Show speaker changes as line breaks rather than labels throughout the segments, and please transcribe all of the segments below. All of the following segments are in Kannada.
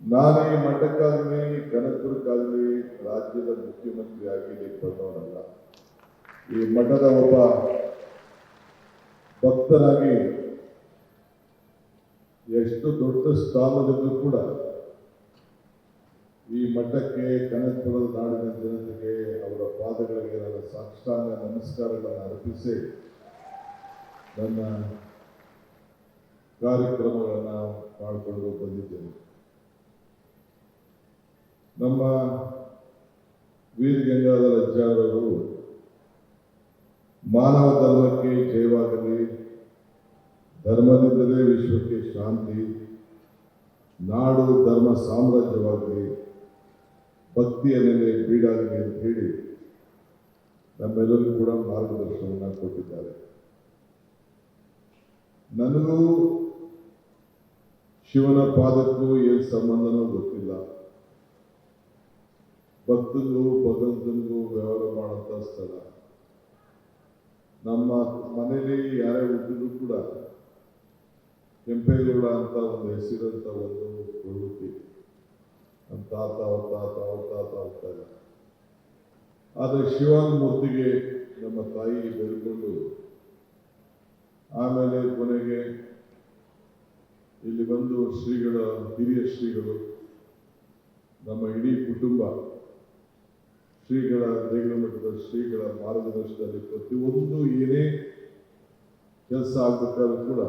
ನಾನು ಈ ಮಠಕ್ಕಾಗಲಿ ಕನಕಪುರಕ್ಕಾಗಲಿ ರಾಜ್ಯದ ಮುಖ್ಯಮಂತ್ರಿಯಾಗಿ ಬಂದವನಲ್ಲ. ಈ ಮಠದ ಒಬ್ಬ ಭಕ್ತರಾಗಿ ಎಷ್ಟು ದೊಡ್ಡ ಸ್ಥಾನದಲ್ಲೂ ಕೂಡ ಈ ಮಠಕ್ಕೆ, ಕನಕಪುರದ ನಾಡಿನ ಜನತೆಗೆ ಅವರ ಪಾದಗಳಿಗೆ ನನ್ನ ಸಾಷ್ಟಾಂಗ ನಮಸ್ಕಾರಗಳನ್ನು ಅರ್ಪಿಸಿ ನನ್ನ ಕಾರ್ಯಕ್ರಮಗಳನ್ನು ಮಾಡಿಕೊಂಡು ಬಂದಿದ್ದೇನೆ. ನಮ್ಮ ವೀರಗಂಗಾಧರ ಅಜ್ಜಾರವರು ಮಾನವ ಧರ್ಮಕ್ಕೆ ಜಯವಾಗಲಿ, ಧರ್ಮದಿಂದಲೇ ವಿಶ್ವಕ್ಕೆ ಶಾಂತಿ, ನಾಡು ಧರ್ಮ ಸಾಮ್ರಾಜ್ಯವಾಗಲಿ, ಭಕ್ತಿಯ ನೆಲೆ ಬೀಡಾಗಲಿ ಅಂತ ಹೇಳಿ ನಮ್ಮೆಲ್ಲರಿಗೂ ಕೂಡ ಮಾರ್ಗದರ್ಶನವನ್ನು ಕೊಟ್ಟಿದ್ದಾರೆ. ನನಗೂ ಶಿವನ ಪಾದಕ್ಕೂ ಏನು ಸಂಬಂಧನೂ ಗೊತ್ತಿಲ್ಲ. ಭಕ್ತನಿಗೂ ಭಗವಂತನಿಗೂ ವ್ಯವಹಾರ ಮಾಡುವಂಥ ಸ್ಥಳ. ನಮ್ಮ ಮನೆಯಲ್ಲಿ ಯಾರೇ ಹುಟ್ಟಿದ್ರು ಕೂಡ ಕೆಂಪೇಗೌಡ ಅಂತ ಒಂದು ಹೆಸರಂತ ಒಂದು ಪ್ರವೃತ್ತಿ. ನಮ್ಮ ತಾತ ಹೋಗ್ತಾ ಇಲ್ಲ. ಆದರೆ ಶಿವನ ಮೂರ್ತಿಗೆ ನಮ್ಮ ತಾಯಿ ಬೆಳ್ಕೊಂಡು ಆಮೇಲೆ ಕೊನೆಗೆ ಇಲ್ಲಿ ಬಂದು ಶ್ರೀಗಳ, ಹಿರಿಯ ಶ್ರೀಗಳು, ನಮ್ಮ ಇಡೀ ಕುಟುಂಬ ಶ್ರೀಗಳ, ದೇಗುಲ ಮಠದ ಶ್ರೀಗಳ ಮಾರ್ಗದರ್ಶನದಲ್ಲಿ ಪ್ರತಿಯೊಂದು ಏನೇ ಕೆಲಸ ಆಗ್ಬೇಕಾದ್ರೂ ಕೂಡ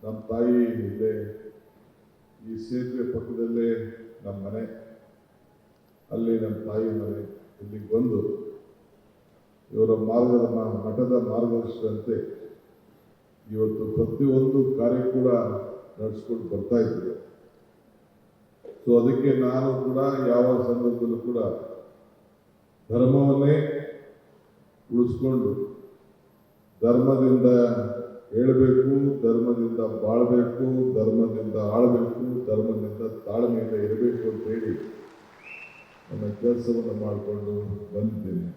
ನಮ್ಮ ತಾಯಿ ಇಲ್ಲೇ ಈ ಸೇತುವೆ ಪಕ್ಕದಲ್ಲೇ ನಮ್ಮ ಮನೆ, ಅಲ್ಲಿ ನಮ್ಮ ತಾಯಿ ಮನೆ, ಇಲ್ಲಿಗೆ ಬಂದು ಇವರ ಮಠದ ಮಾರ್ಗದರ್ಶನದಂತೆ ಇವತ್ತು ಪ್ರತಿಯೊಂದು ಕಾರ್ಯ ಕೂಡ ನಡೆಸ್ಕೊಂಡು ಬರ್ತಾ ಇದ್ರು. ಸೊ ಅದಕ್ಕೆ ನಾನು ಕೂಡ ಯಾವ ಸಂದರ್ಭದಲ್ಲೂ ಕೂಡ ಧರ್ಮವನ್ನೇ ಉಳಿಸ್ಕೊಂಡು ಧರ್ಮದಿಂದ ಹೇಳಬೇಕು, ಧರ್ಮದಿಂದ ಬಾಳಬೇಕು, ಧರ್ಮದಿಂದ ಆಳಬೇಕು, ಧರ್ಮದಿಂದ ತಾಳ್ಮೆಯಿಂದ ಇರಬೇಕು ಅಂತ ಹೇಳಿ ನನ್ನ ಕೆಲಸವನ್ನು ಮಾಡಿಕೊಂಡು ಬಂದಿದ್ದೇನೆ.